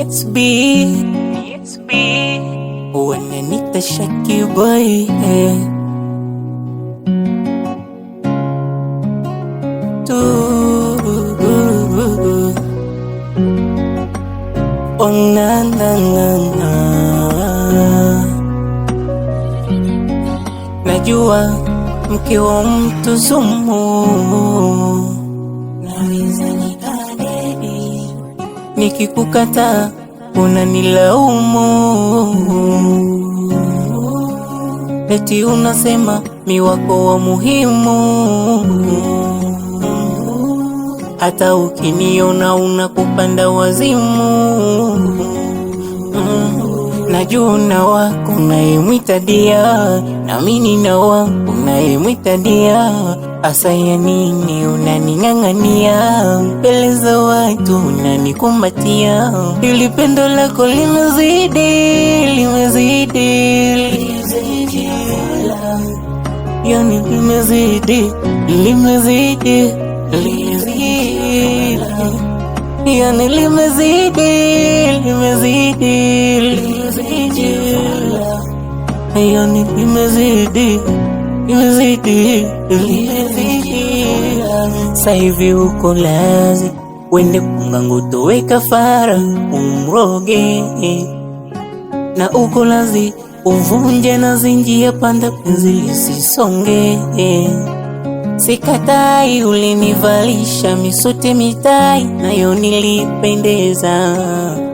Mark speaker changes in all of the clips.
Speaker 1: It's B. Wananiita Shaki Boy, Oh na na na na. Najua mke wa mtu sumu, naweza nikadedi, nikikukata unanilaumu, eti unasema mi wako wa muhimu, hata ukiniona unakupanda wazimu. Najua na wako unayemwita dia, na mimi na wangu unayemwita dia. Asa ya nini unaning'ang'ania, mbele za watu unanikumbatia? Ili pendo lako limezidi, yani limezidi, yani limezidi, yani limezidi. Sa hivi uko lazi, wende kungangu towe kafara umroge, na uko lazi uvunje na zinjia panda penzi lisisonge. Sikatai ulinivalisha misuti mitai, nayo nilipendeza.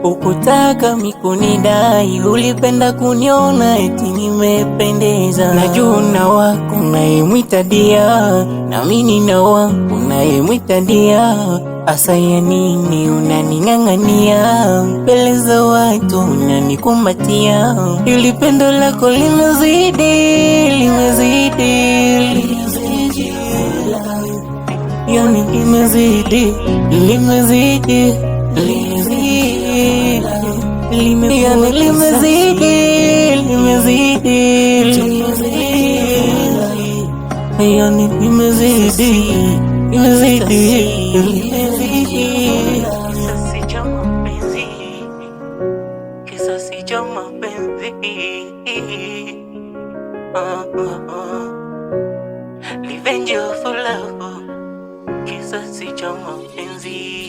Speaker 1: Ukutaka mikunidai, ulipenda kuniona eti nimependeza. Najua na wako unayemwita dia, na mimi na wangu unayemwita dia. Asa ya nini unaning'ang'ania, mbele za watu unanikumbatia? Ili pendo lako limezidi, yani limezidi, yani limezidi, yani limezidi. Kisasi cha mapenzi, revenge of love, kisasi cha mapenzi.